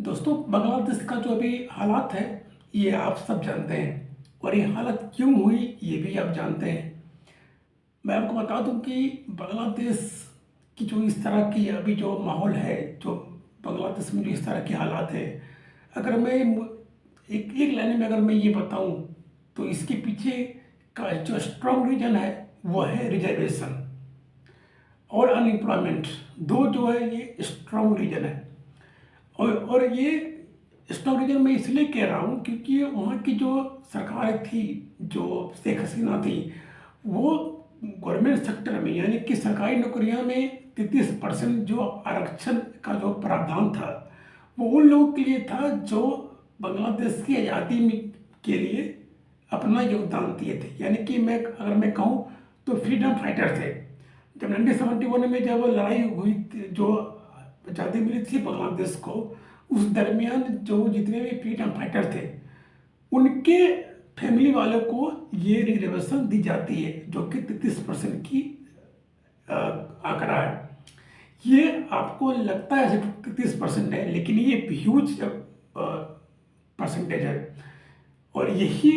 दोस्तों, बांग्लादेश का जो अभी हालात है, ये आप सब जानते हैं और ये हालत क्यों हुई ये भी आप जानते हैं। मैं आपको बता दूं कि बांग्लादेश की जो इस तरह की अभी जो माहौल है, जो बांग्लादेश में जो इस तरह के हालात है, अगर मैं एक एक लाइन में अगर मैं ये बताऊं तो इसके पीछे का जो स्ट्रॉन्ग रीजन है वो है रिजर्वेशन और अनएम्प्लॉयमेंट। दो जो है ये स्ट्रॉन्ग रीजन है। और ये स्टॉक रीजन मैं इसलिए कह रहा हूँ क्योंकि वहाँ की जो सरकार थी, जो शेख हसीना थी, वो गवर्नमेंट सेक्टर में यानी कि सरकारी नौकरियों में 33% जो आरक्षण का जो प्रावधान था वो उन लोगों के लिए था जो बांग्लादेश की आज़ादी में के लिए अपना योगदान दिए थे। यानी कि मैं अगर मैं कहूँ तो फ्रीडम फाइटर थे। जब 1971 में जब लड़ाई हुई जो आज़ादी मिली थी बांग्लादेश को, उस दरमियान जो जितने भी फ्रीडम फाइटर थे उनके फैमिली वालों को ये रिजर्वेशन दी जाती है, जो कि 33% की आंकड़ा है। ये आपको लगता है सिर्फ 33% है, लेकिन ये ह्यूज परसेंटेज है। और यही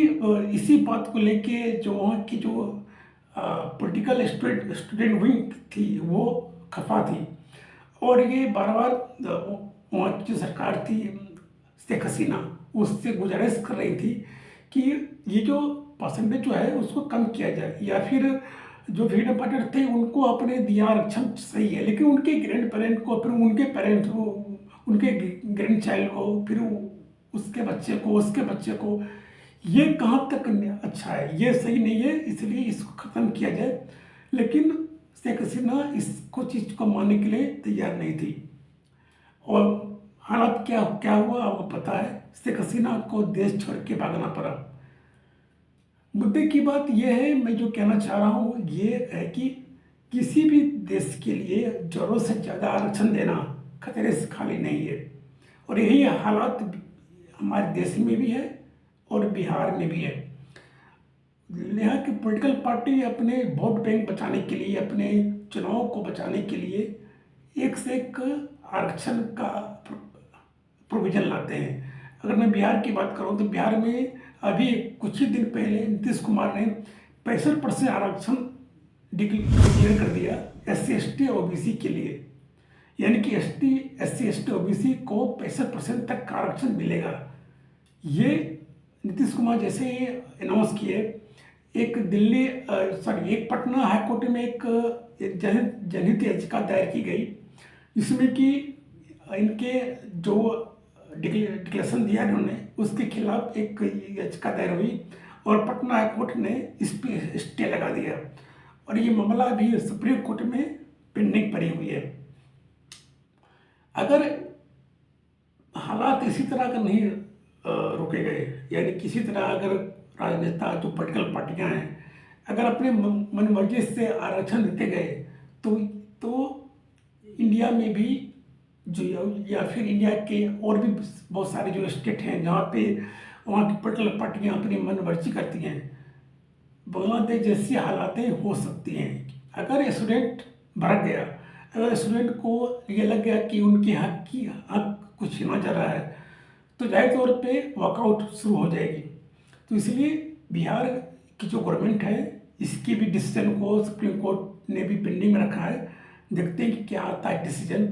इसी बात को लेके जो वहाँ की जो पॉलिटिकल स्टूडेंट विंग थी वो खफा थी और ये बार बार वहाँ की जो सरकार थी शेख हसीना उससे गुजारिश कर रही थी कि ये जो परसेंटेज जो है उसको कम किया जाए, या फिर जो फ्रीडम फाइटर थे उनको अपने दिया आरक्षण सही है, लेकिन उनके ग्रैंड पेरेंट को, फिर उनके पेरेंट्स को, उनके ग्रैंड चाइल्ड को, फिर उसके बच्चे को, उसके बच्चे को, ये कहाँ तक अच्छा है, ये सही नहीं है, इसलिए इसको ख़त्म किया जाए। लेकिन शेख हसीना इसको चीज़ को मानने के लिए तैयार नहीं थी। और हालात क्या क्या हुआ आपको पता है, शेख हसीना को देश छोड़ के भागना पड़ा। मुद्दे की बात यह है, मैं जो कहना चाह रहा हूँ ये है कि किसी भी देश के लिए ज़रूरत से ज़्यादा आरक्षण देना खतरे से खाली नहीं है। और यही हालात हमारे देश में भी है और बिहार में भी है। यहाँ की पॉलिटिकल पार्टी अपने वोट बैंक बचाने के लिए, अपने चुनाव को बचाने के लिए एक से एक आरक्षण का प्रोविजन लाते हैं। अगर मैं बिहार की बात करूँ तो बिहार में अभी कुछ ही दिन पहले नीतीश कुमार ने 65% आरक्षण डिक्लेयर कर दिया SC ST OBC के लिए। यानी कि SC ST OBC को 65% तक का आरक्षण मिलेगा। ये नीतीश कुमार जैसे ही अनाउंस किए, एक पटना हाईकोर्ट में एक जनहित याचिका दायर की गई, जिसमें कि इनके जो डिक्लेरेशन दिया इन्होंने उसके खिलाफ एक याचिका दायर हुई और पटना हाईकोर्ट ने इस पर स्टे लगा दिया और ये मामला भी सुप्रीम कोर्ट में पेंडिंग पड़ी हुई है। अगर हालात इसी तरह अगर नहीं रोके गए, यानी किसी तरह अगर राजनेता जो पॉलिटिकल पार्टियां हैं अगर अपने मन मर्जी से आरक्षण देते गए तो इंडिया में भी जो, या फिर इंडिया के और भी बहुत सारे जो स्टेट हैं जहाँ पे वहाँ की पॉलिटिकल पार्टियां अपनी मन मर्जी करती हैं, बांग्लादेश जैसी हालातें हो सकती हैं। अगर स्टूडेंट भड़क गया, अगर स्टूडेंट को ये लग गया कि उनके हक कुछ छीना जा रहा है, तो जाहिर तौर पे वॉकआउट शुरू हो जाएगी। तो इसलिए बिहार की जो गवर्नमेंट है इसकी भी डिसीजन को सुप्रीम कोर्ट ने भी पेंडिंग में रखा है। देखते हैं कि क्या आता है डिसीजन।